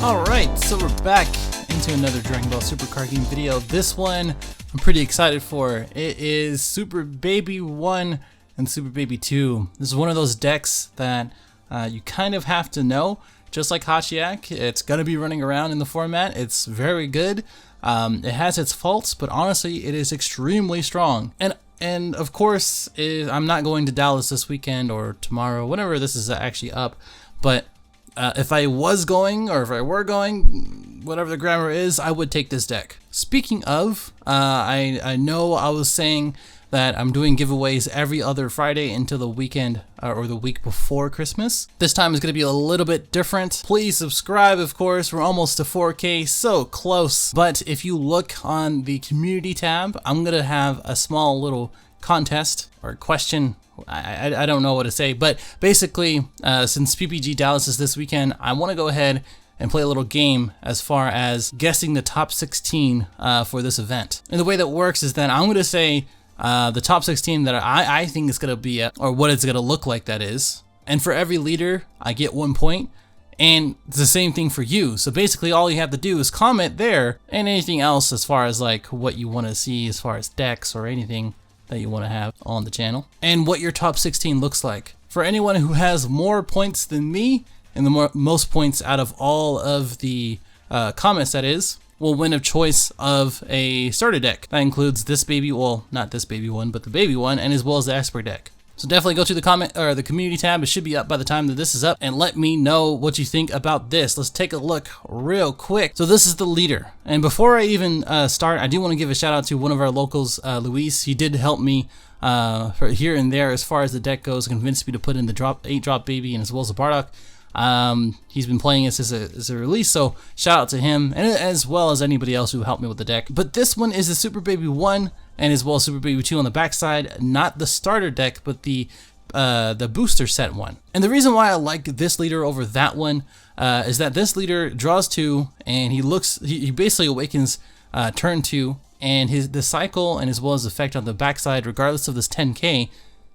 Alright, so we're back into another Dragon Ball Super card game video. This one I'm pretty excited for. It is Super Baby 1 and Super Baby 2. This is one of those decks that you kind of have to know. Just like Hachiyak, it's going to be running around in the format. It's very good. It has its faults, but honestly, it is extremely strong. And of course, I'm not going to Dallas this weekend or tomorrow, whenever this is actually up. But if I was going, or if I were going, whatever the grammar is, I would take this deck. Speaking of, I know I was saying that I'm doing giveaways every other Friday until the weekend or the week before Christmas. This time is going to be a little bit different. Please subscribe, of course. We're almost to 4K, so close. But if you look on the community tab, I'm going to have a small little contest or question. I don't know what to say, but basically, since PPG Dallas is this weekend, I want to go ahead and play a little game as far as guessing the top 16 for this event. And the way that works is that I'm going to say the top 16 that I think is going to be at, or what it's going to look like, that is. And for every leader, I get 1 point. And it's the same thing for you. So basically all you have to do is comment there, and anything else as far as like what you want to see as far as decks or anything that you want to have on the channel, and what your top 16 looks like. For anyone who has more points than me, and the most points out of all of the comments, that is, will win a choice of a starter deck. That includes this baby, well, not this baby one, but the baby one, and as well as the Esper deck. So definitely go to the comment or the community tab. It should be up by the time that this is up, and let me know what you think about this. Let's take a look real quick. So this is the leader, and before I even start, I do want to give a shout out to one of our locals, Luis. He did help me for here and there as far as the deck goes, convinced me to put in the 8-drop baby and as well as the Bardock. He's been playing this as a release, so shout out to him, and as well as anybody else who helped me with the deck. But this one is the Super Baby 1 and as well as Super Baby 2 on the backside, not the starter deck, but the booster set one. And the reason why I like this leader over that one is that this leader draws 2, and he basically awakens turn 2, and the cycle and as well as the effect on the backside, regardless of this 10k,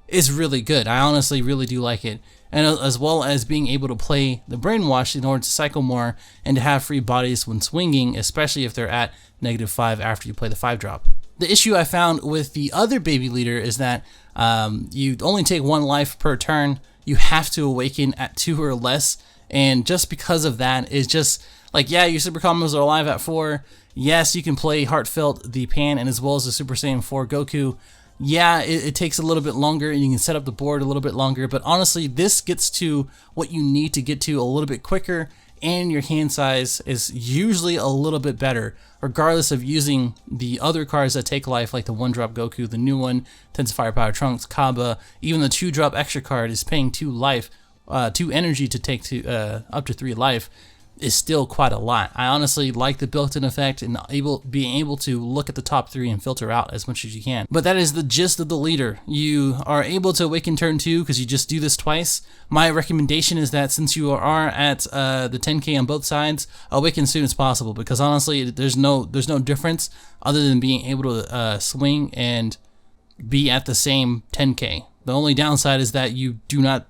is really good. I honestly really do like it. And as well as being able to play the Brainwash in order to cycle more and to have free bodies when swinging, especially if they're at -5 after you play the 5-drop. The issue I found with the other baby leader is that you only take 1 life per turn. You have to awaken at 2 or less, and just because of that, it's just like, yeah, your super combos are alive at 4. Yes, you can play Heartfelt the Pan and as well as the Super Saiyan 4 Goku. Yeah, it takes a little bit longer, and you can set up the board a little bit longer, but honestly, this gets to what you need to get to a little bit quicker, and your hand size is usually a little bit better, regardless of using the other cards that take life, like the 1-drop Goku, the new one, Tensei Firepower Trunks, Kaba. Even the 2-drop extra card is paying 2 life, 2 energy to take up to 3 life. Is still quite a lot. I honestly like the built-in effect and being able to look at the top 3 and filter out as much as you can. But that is the gist of the leader. You are able to awaken turn 2 because you just do this twice. My recommendation is that since you are at the 10k on both sides, awaken as soon as possible, because honestly, there's no difference other than being able to swing and be at the same 10k. The only downside is that you do not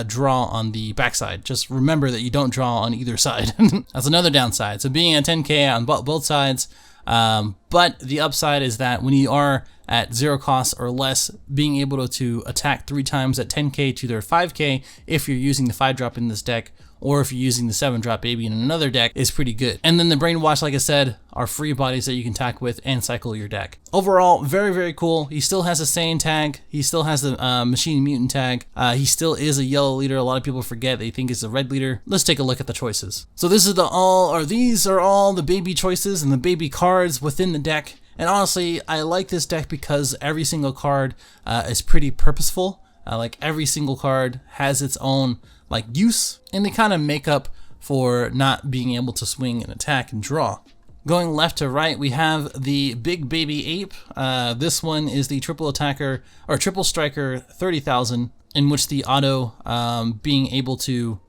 draw on the backside. Just remember that you don't draw on either side. That's another downside. So being at 10k on both sides, but the upside is that when you are at 0 cost or less, being able to attack 3 times at 10k to their 5k if you're using the 5-drop in this deck, or if you're using the 7-drop baby in another deck, is pretty good. And then the Brainwash, like I said, are free bodies that you can attack with and cycle your deck. Overall, very, very cool. He still has a Saiyan tag. He still has the Machine Mutant tag. He still is a yellow leader. A lot of people forget they think it's a red leader. Let's take a look at the choices. So these are all the baby choices and the baby cards within the deck. And honestly, I like this deck because every single card is pretty purposeful. Like every single card has its own like use, and they kind of make up for not being able to swing and attack and draw. Going left to right, we have the Big Baby Ape. This one is the triple attacker or triple striker 30,000, in which the auto being able to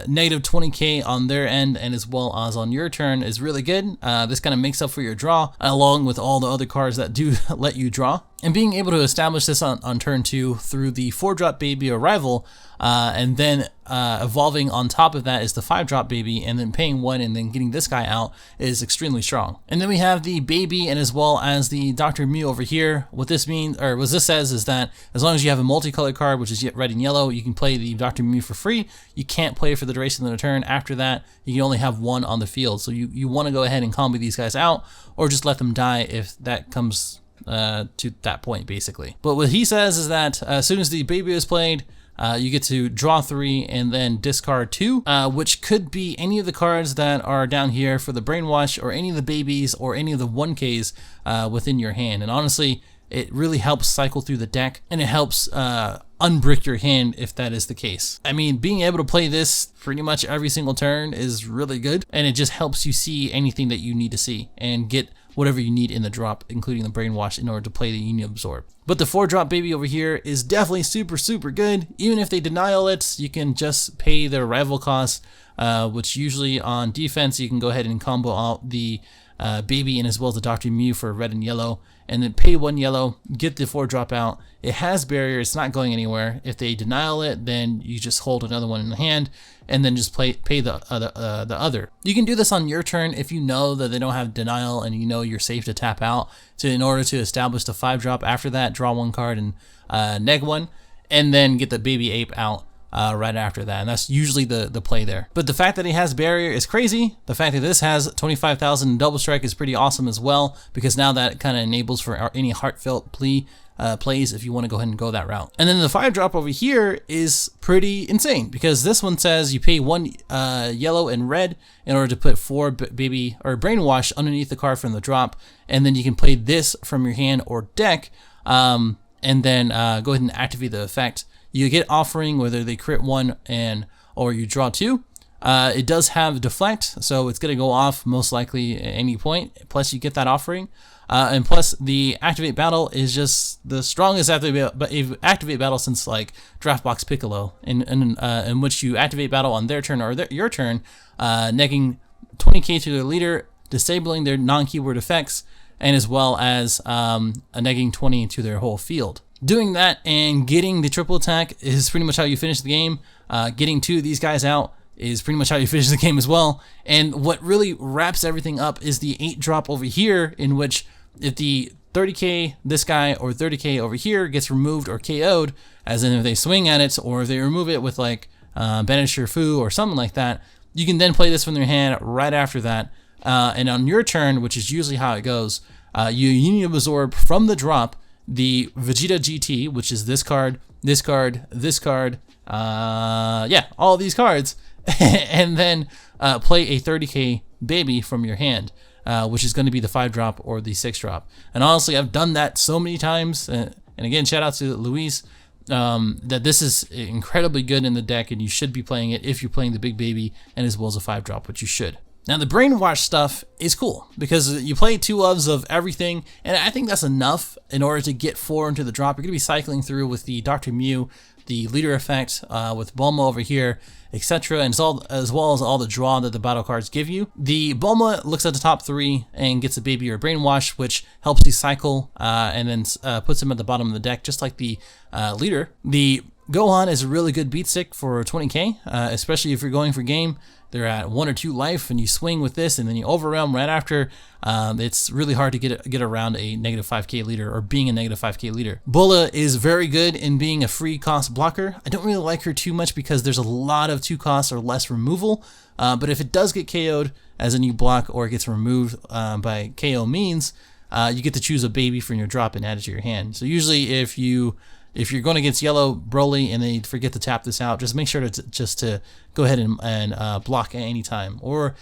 negative 20k on their end, and as well as on your turn is really good. This kind of makes up for your draw, along with all the other cards that do let you draw. And being able to establish this on turn 2 through the 4-drop baby arrival, and then evolving on top of that is the 5-drop baby, and then paying 1 and then getting this guy out is extremely strong. And then we have the baby and as well as the Dr. Mew over here. What this means, or what this says, is that as long as you have a multicolored card, which is red and yellow, you can play the Dr. Mew for free. You can't play for the duration of the turn. After that, you can only have 1 on the field. So you want to go ahead and combo these guys out, or just let them die if that comes to that point, basically. But what he says is that as soon as the baby is played, you get to draw 3 and then discard 2, which could be any of the cards that are down here for the brainwash, or any of the babies, or any of the 1Ks within your hand. And honestly, it really helps cycle through the deck, and it helps unbrick your hand if that is the case. I mean, being able to play this pretty much every single turn is really good, and it just helps you see anything that you need to see and get whatever you need in the drop, including the brainwash, in order to play the Union Absorb. But the 4-drop baby over here is definitely super good. Even if they denial it, you can just pay their arrival cost, which usually on defense you can go ahead and combo out the baby and as well as the Dr. Mew for red and yellow, and then pay 1 yellow, get the 4-drop out. It has barrier, it's not going anywhere. If they denial it, then you just hold another one in the hand and then just pay the other. You can do this on your turn if you know that they don't have denial and you know you're safe to tap out, in order to establish the 5-drop. After that, draw 1 card and neg 1, and then get the baby ape out right after that, and that's usually the play there. But the fact that he has barrier is crazy. The fact that this has 25,000 in double strike is pretty awesome as well, because now that kind of enables for any heartfelt plays if you want to go ahead and go that route. And then the 5-drop over here is pretty insane, because this one says you pay 1 yellow and red in order to put 4 baby or brainwash underneath the card from the drop, and then you can play this from your hand or deck, and then go ahead and activate the effect. You get offering whether they crit 1 or you draw 2. It does have deflect, so it's going to go off most likely at any point. Plus you get that offering. And plus the activate battle is just the strongest activate battle since like Draftbox Piccolo, in which you activate battle on their turn or your turn, negging 20k to their leader, disabling their non-keyword effects, and as well as negging 20 to their whole field. Doing that and getting the triple attack is pretty much how you finish the game. Getting 2 of these guys out is pretty much how you finish the game as well. And what really wraps everything up is the 8-drop over here, in which if the 30k this guy or 30k over here gets removed or KO'd, as in if they swing at it or if they remove it with like Banisher Fu or something like that, you can then play this from their hand right after that. And on your turn, which is usually how it goes, you Union Absorb from the drop the Vegeta GT, which is this card, this card, this card, yeah, all these cards, and then play a 30k baby from your hand, which is going to be the 5-drop or the 6-drop. And honestly, I've done that so many times, and again, shout out to Luis, that this is incredibly good in the deck, and you should be playing it if you're playing the big baby and as well as a 5-drop, which you should. Now the brainwash stuff is cool because you play 2 ofs of everything, and I think that's enough in order to get 4 into the drop. You're gonna be cycling through with the Dr. Mew, the leader effect, with Bulma over here, etc., and as well as all the draw that the battle cards give you. The Bulma looks at the top 3 and gets a baby or brainwash, which helps you cycle and then puts him at the bottom of the deck, just like the leader. The Gohan is a really good beat stick for 20k, especially if you're going for game. They're at 1 or 2 life, and you swing with this, and then you overwhelm right after. It's really hard to get around a negative 5k leader or being a negative 5k leader. Bulla is very good in being a free cost blocker. I don't really like her too much because there's a lot of 2 costs or less removal. But if it does get KO'd as a new block or it gets removed by KO means, you get to choose a baby from your drop and add it to your hand. So usually if you're going against yellow Broly and they forget to tap this out, just make sure to go ahead and block at any time. Or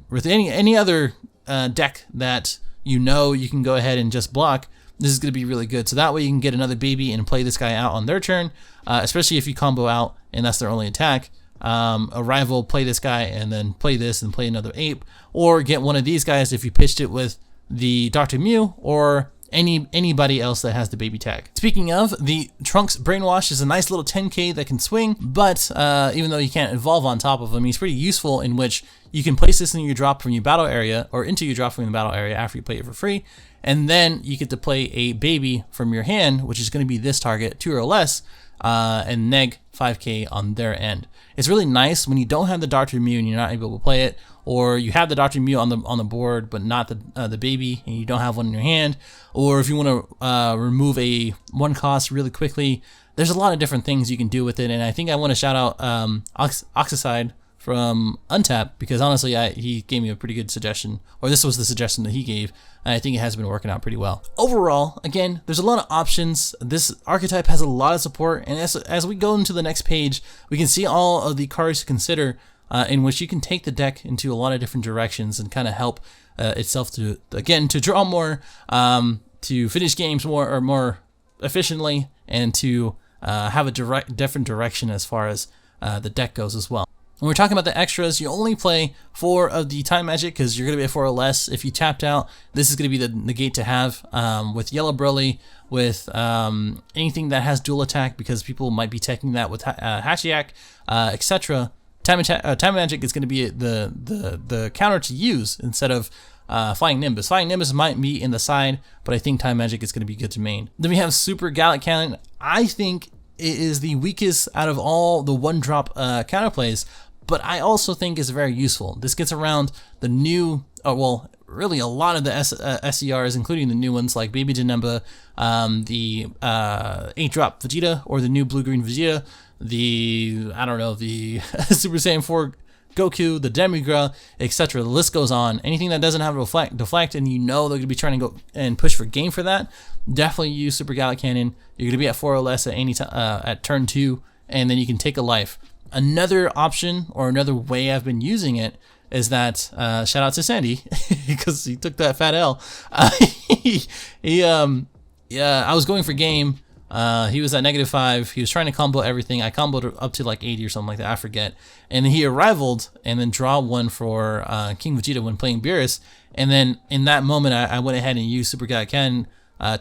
with any other deck that you know you can go ahead and just block, this is going to be really good. So that way you can get another baby and play this guy out on their turn, especially if you combo out and that's their only attack. A rival, play this guy and then play this and play another ape. Or get one of these guys if you pitched it with the Dr. Mew or anybody else that has the baby tag. Speaking of, the Trunks Brainwash is a nice little 10k that can swing, but even though you can't evolve on top of him, he's pretty useful in which you can place this in your drop from your battle area, or into your drop from the battle area after you play it for free, and then you get to play a baby from your hand, which is going to be this target, 2 or less, and neg 5k on their end. It's really nice when you don't have the Dr. Mew and you're not able to play it, or you have the Dr. Mew on the board but not the baby and you don't have one in your hand, or if you want to remove a 1 cost really quickly. There's a lot of different things you can do with it, and I think I want to shout out Oxicide from Untap, because honestly he gave me a pretty good suggestion, or this was the suggestion that he gave, and I think it has been working out pretty well. Overall, again, there's a lot of options. This archetype has a lot of support, and as we go into the next page, we can see all of the cards to consider, in which you can take the deck into a lot of different directions and kind of help itself to, again, to draw more, to finish games more efficiently, and to have a different direction as far as the deck goes as well. When we're talking about the extras, you only play 4 of the Time Magic because you're going to be at 4 or less. If you tapped out, this is going to be the negate to have with Yellow Broly, with anything that has dual attack, because people might be taking that with Hashiak, etc. Time Magic is going to be the counter to use instead of Flying Nimbus. Flying Nimbus might be in the side, but I think Time Magic is going to be good to main. Then we have Super Gallic Cannon. I think it is the weakest out of all the 1-drop counterplays, but I also think it's very useful. This gets around the new, well, really a lot of the SCRs, including the new ones like Baby Janemba, the 8-drop Vegeta, or the new Blue-Green Vegeta, the, I don't know, the Super Saiyan 4 Goku, the Demigra, etc. The list goes on. Anything that doesn't have a deflect, and you know they're going to be trying to go and push for game for that, definitely use Super Gallic Cannon. You're going to be at 4 or less at any at turn 2, and then you can take a life. Another option, or another way I've been using it, is that shout out to Sandy because he took that fat L. I was going for game. He was at -5. He was trying to combo everything. I comboed up to like 80 or something like that. I forget. And then he arrived and then draw 1 for King Vegeta when playing Beerus. And then in that moment, I went ahead and used Super Gallic Cannon,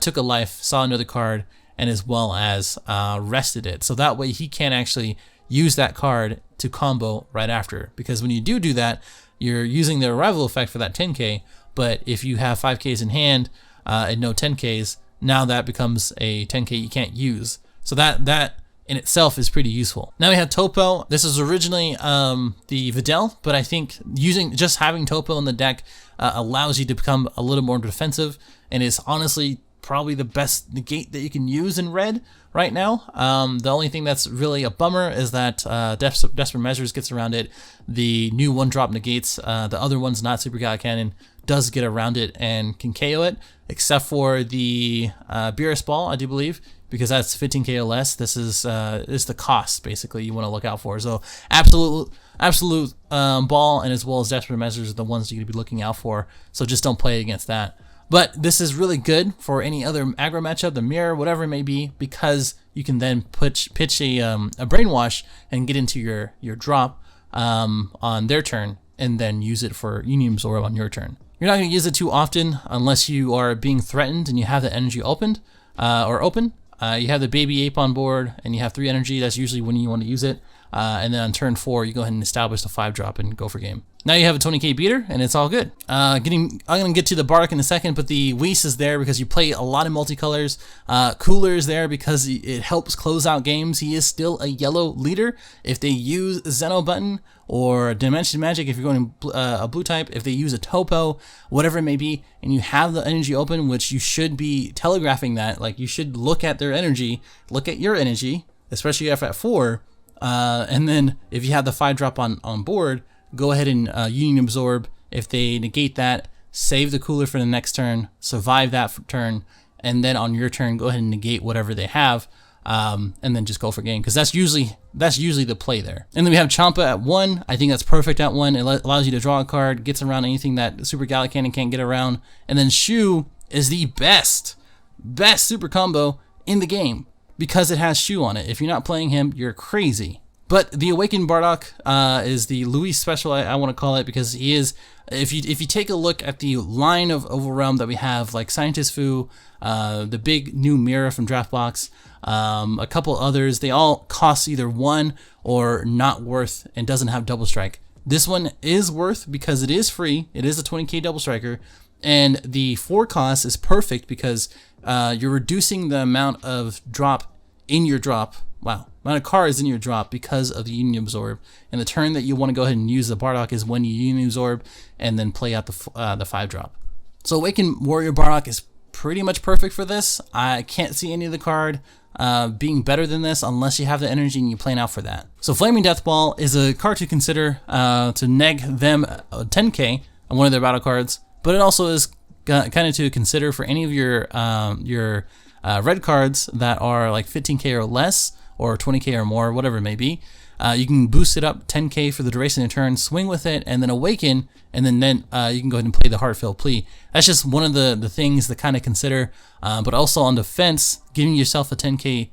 took a life, saw another card, and as well as rested it. So that way he can't actually use that card to combo right after. Because when you do that, you're using the arrival effect for that 10k. But if you have 5ks in hand and no 10ks, now that becomes a 10k you can't use. So that in itself is pretty useful. Now we have Topo. This is originally the Videl, but I think just having Topo in the deck allows you to become a little more defensive, and is honestly probably the best negate that you can use in red right now. The only thing that's really a bummer is that Desperate Measures gets around it. The new 1-drop negates, the other one's not Super Gallic Cannon, does get around it and can KO it, except for the Beerus Ball, I do believe, because that's 15k or less. This is the cost basically you want to look out for. So absolute Ball, and as well as Desperate Measures are the ones you're going to be looking out for. So just don't play against that. But this is really good for any other aggro matchup, the mirror, whatever it may be, because you can then pitch a Brainwash and get into your drop on their turn, and then use it for Union Absorb on your turn. You're not going to use it too often unless you are being threatened and you have the energy open. You have the Baby Ape on board and you have 3 energy. That's usually when you want to use it. And then on turn 4, you go ahead and establish the 5-drop and go for game. Now you have a 20k beater, and it's all good. I'm going to get to the Bardock in a second, but the Whis is there because you play a lot of multicolors. Cooler is there because it helps close out games. He is still a yellow leader. If they use Zeno Button or Dimension Magic, if you're going a blue type, if they use a Topo, whatever it may be, and you have the energy open, which you should be telegraphing that, like you should look at their energy, look at your energy, especially if at 4, and then if you have the 5-drop on board, go ahead and Union Absorb. If they negate that, save the cooler for the next turn, survive that turn, and then on your turn, go ahead and negate whatever they have, and then just go for game, because that's usually the play there. And then we have Champa at 1. I think that's perfect at 1. It allows you to draw a card, gets around anything that Super Gallic Cannon can't get around. And then Shu is the best super combo in the game because it has Shu on it. If you're not playing him, you're crazy. But the Awakened Bardock is the Luis special, I want to call it, because he is, if you take a look at the line of Overwhelm that we have, like Scientist Fu, the big new mirror from Draftbox, a couple others, they all cost either 1 or not worth and doesn't have double strike. This one is worth because it is free. It is a 20k double striker, and the 4 cost is perfect because you're reducing the amount of drop in your drop. Wow, amount of cards in your drop because of the Union Absorb. And the turn that you want to go ahead and use the Bardock is when you Union Absorb and then play out the 5-drop. So Awakened Warrior Bardock is pretty much perfect for this. I can't see any of the card being better than this unless you have the energy and you plan out for that. So Flaming Deathball is a card to consider to neg them 10k on one of their battle cards, but it also is kind of to consider for any of your red cards that are like 15k or less, or 20k or more, whatever it may be. You can boost it up 10k for the duration of the turn, swing with it, and then awaken, and then you can go ahead and play the Heartfelt Plea. That's just one of the things to kind of consider. But also on defense, giving yourself a 10k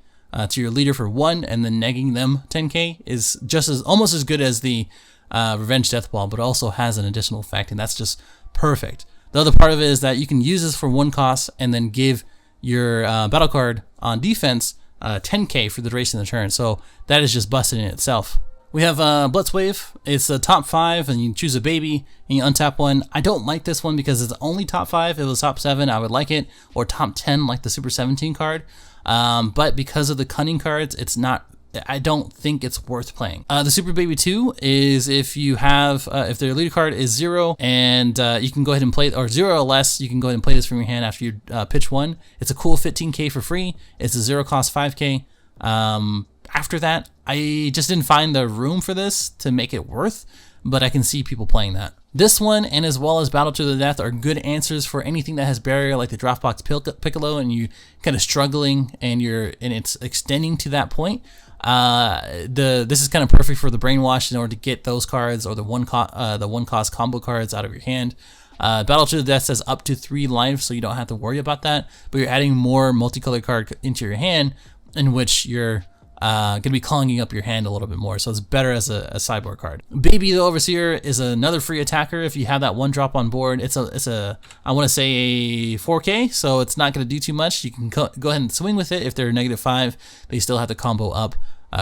to your leader for 1, and then negging them 10k is just almost as good as the Revenge Deathball, but also has an additional effect, and that's just perfect. The other part of it is that you can use this for 1 cost, and then give your battle card on defense 10k for the duration of the turn. So that is just busted in itself. We have Blitz Wave. It's a top 5, and you choose a baby and you untap one. I don't like this one because it's only top 5. If it was top 7, I would like it, or top 10 like the Super 17 card. But because of the cunning cards, it's not. I don't think it's worth playing. The Super Baby 2 is if you have, if their leader card is 0 and you can go ahead and play, or 0 or less, you can go ahead and play this from your hand after you pitch 1. It's a cool 15k for free. It's a 0 cost 5k. After that, I just didn't find the room for this to make it worth, but I can see people playing that. This one, and as well as Battle to the Death, are good answers for anything that has barrier, like the Draftbox Piccolo, and you kind of struggling and it's extending to that point. This is kind of perfect for the Brainwash in order to get those cards, or the one cost combo cards out of your hand. Battle to the Death says up to 3 life, so you don't have to worry about that, but you're adding more multicolored card into your hand, in which you're going to be clogging up your hand a little bit more, so it's better as a sideboard card. Baby the Overseer is another free attacker if you have that 1 drop on board. It's a I want to say a 4k, so it's not going to do too much. You can go ahead and swing with it if they're -5, but you still have to combo up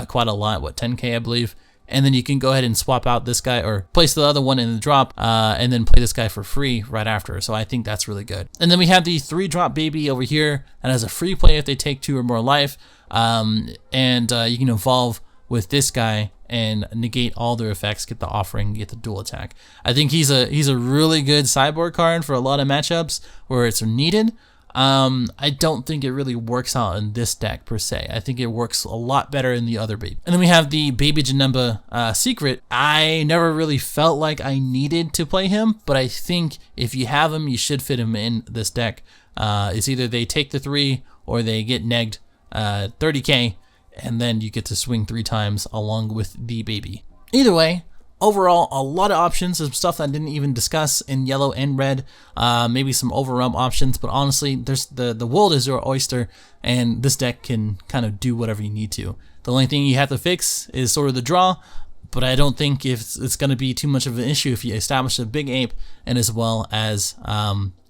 quite a lot, 10k I believe. And then you can go ahead and swap out this guy, or place the other one in the drop, and then play this guy for free right after. So I think that's really good. And then we have the 3-drop Baby over here, and as a free play if they take 2 or more life. You can evolve with this guy and negate all their effects, get the offering, get the dual attack. I think he's a really good sideboard card for a lot of matchups where it's needed. I don't think it really works out in this deck per se. I think it works a lot better in the other Baby. And then we have the Baby Janemba Secret. I never really felt like I needed to play him, but I think if you have him, you should fit him in this deck. It's either they take the 3 or they get negged 30k, and then you get to swing 3 times along with the Baby. Either way, overall, a lot of options. Some stuff that I didn't even discuss in yellow and red. Maybe some overwhelm options, but honestly, there's the world is your oyster, and this deck can kind of do whatever you need to. The only thing you have to fix is sort of the draw, but I don't think it's going to be too much of an issue if you establish a big ape, and as well as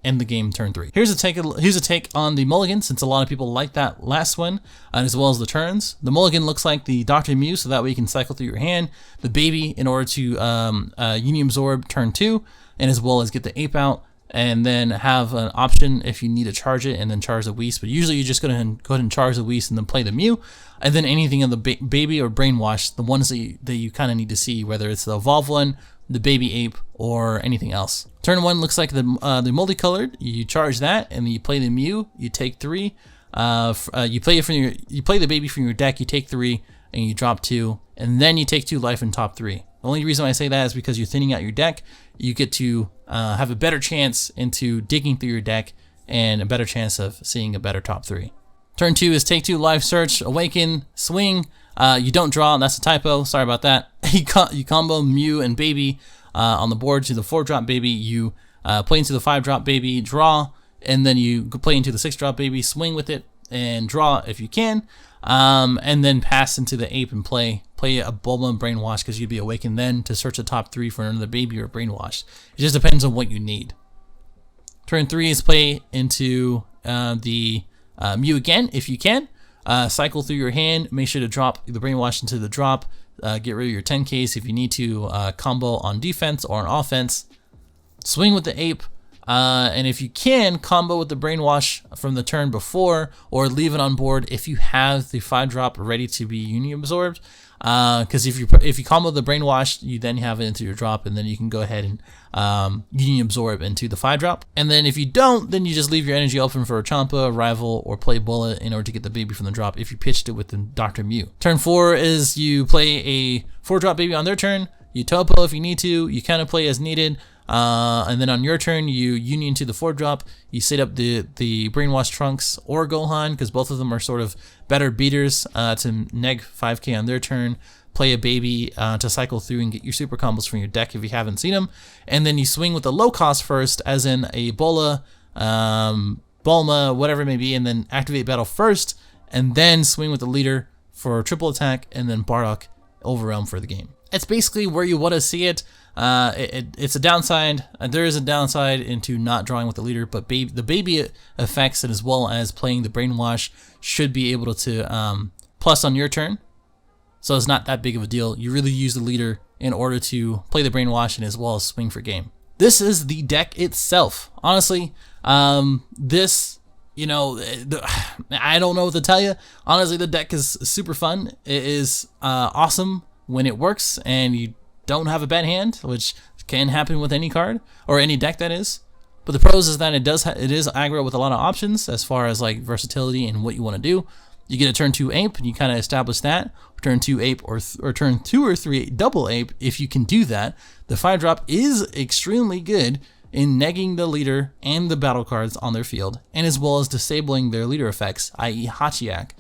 end the game turn 3. Here's a take on the mulligan, since a lot of people like that last one, and as well as the turns. The mulligan looks like the Dr. Mew, so that way you can cycle through your hand. The Baby in order to Union Absorb turn 2, and as well as get the ape out, and then have an option if you need to charge it and then charge the Whis. But usually you just go ahead and charge the Whis and then play the Mew, and then anything in the Baby or Brainwash, the ones that you kind of need to see, whether it's the Evolve one, the Baby Ape, or anything else. Turn 1 looks like the multicolored. You charge that, and then you play the Mew. You take 3. You play the Baby from your deck. You take 3, and you drop 2, and then you take 2 life in top 3. The only reason I say that is because you're thinning out your deck. You get to have a better chance into digging through your deck, and a better chance of seeing a better top 3. Turn 2 is take 2 life, search, awaken, swing. You don't draw, that's a typo, sorry about that. You combo Mew and Baby on the board to the 4-drop Baby. You play into the 5-drop Baby, draw, and then you play into the 6-drop Baby, swing with it, and draw if you can. and then pass into the ape and play a Bulma and Brainwash, because you'd be awakened then to search the top 3 for another baby or Brainwash. It just depends on what you need. Turn 3 is play into the Mew again if you can. Cycle through your hand. Make sure to drop the Brainwash into the drop. Get rid of your 10Ks if you need to combo on defense or on offense. Swing with the ape. And if you can, combo with the Brainwash from the turn before, or leave it on board if you have the 5-drop ready to be Uni absorbed. Because if you combo the Brainwash, you then have it into your drop, and then you can go ahead and Uni absorb into the 5-drop. And then if you don't, then you just leave your energy open for a Champa, Rival, or play Bullet in order to get the baby from the drop if you pitched it with the Dr. Mew. Turn 4 is you play a 4-drop baby on their turn. You topo if you need to. You kind of play as needed. And then on your turn, you union to the 4-drop. You set up the Brainwash Trunks or Gohan, because both of them are sort of better beaters to neg 5k on their turn. Play a baby to cycle through and get your super combos from your deck if you haven't seen them. And then you swing with the low cost first, as in a Bola, Bulma, whatever it may be, and then activate battle first, and then swing with the leader for triple attack, and then Bardock Overwhelm for the game. It's basically where you want to see it. It's a downside. There is a downside into not drawing with the leader, but the baby effects, and as well as playing the Brainwash, should be able to plus on your turn. So it's not that big of a deal. You really use the leader in order to play the Brainwash and as well as swing for game. This is the deck itself. Honestly, this, you know, I don't know what to tell you. Honestly, the deck is super fun. It is awesome when it works and you don't have a bad hand, which can happen with any card or any deck, that is. But the pros is that it is aggro with a lot of options as far as like versatility and what you want to do. You get a turn 2 ape and you kind of establish that. Turn 2 ape or turn 2 or 3 double ape, if you can do that. The 5-drop is extremely good in negging the leader and the battle cards on their field, and as well as disabling their leader effects, i.e. Hachiyak.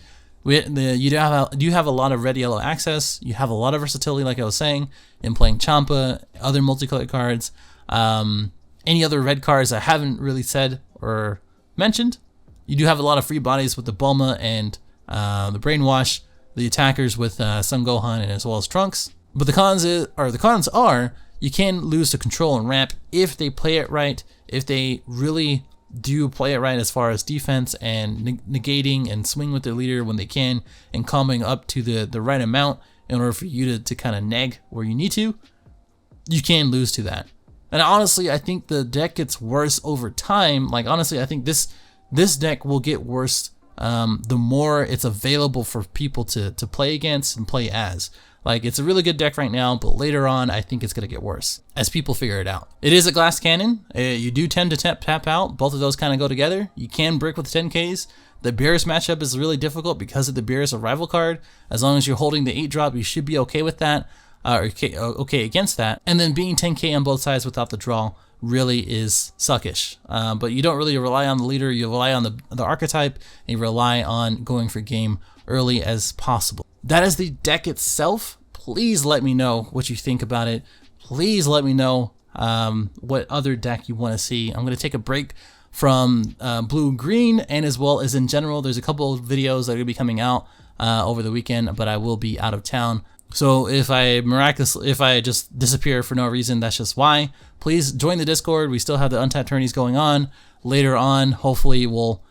You do have a lot of red-yellow access. You have a lot of versatility, like I was saying, in playing Champa, other multicolored cards, any other red cards I haven't really said or mentioned. You do have a lot of free bodies with the Bulma and the Brainwash, the attackers with Son Gohan and as well as Trunks. But the cons are you can lose to control and ramp if they play it right, if they really do play it right as far as defense and negating and swing with their leader when they can, and comboing up to the right amount in order for you to kind of neg where you need to. You can lose to that. And honestly, I think the deck gets worse over time. Like, honestly, I think this deck will get worse the more it's available for people to play against and play as. Like, it's a really good deck right now, but later on, I think it's going to get worse as people figure it out. It is a glass cannon. You do tend to tap out. Both of those kind of go together. You can brick with 10Ks. The Beerus matchup is really difficult because of the Beerus rival card. As long as you're holding the 8-drop, you should be okay with that, or okay against that. And then being 10K on both sides without the draw really is suckish. But you don't really rely on the leader. You rely on the archetype, and you rely on going for game early as possible. That is the deck itself. Please let me know what you think about it. Please let me know what other deck you want to see. I'm going to take a break from blue-green, and as well as in general, there's a couple of videos that are going to be coming out over the weekend, but I will be out of town. So if I just disappear for no reason, that's just why. Please join the Discord. We still have the untapped tourneys going on. Later on, hopefully we'll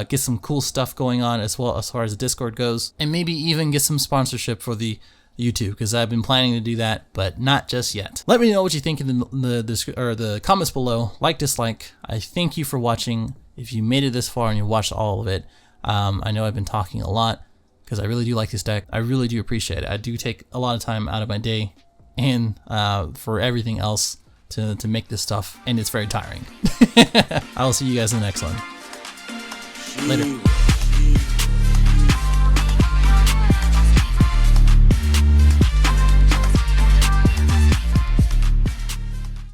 get some cool stuff going on as well as far as the Discord goes, and maybe even get some sponsorship for the YouTube, because I've been planning to do that, but not just yet. Let me know what you think in the comments below. Like, dislike. I thank you for watching. If you made it this far and you watched all of it, I know I've been talking a lot because I really do like this deck. I really do appreciate it. I do take a lot of time out of my day and for everything else to make this stuff, and it's very tiring. I will see you guys in the next one. Later.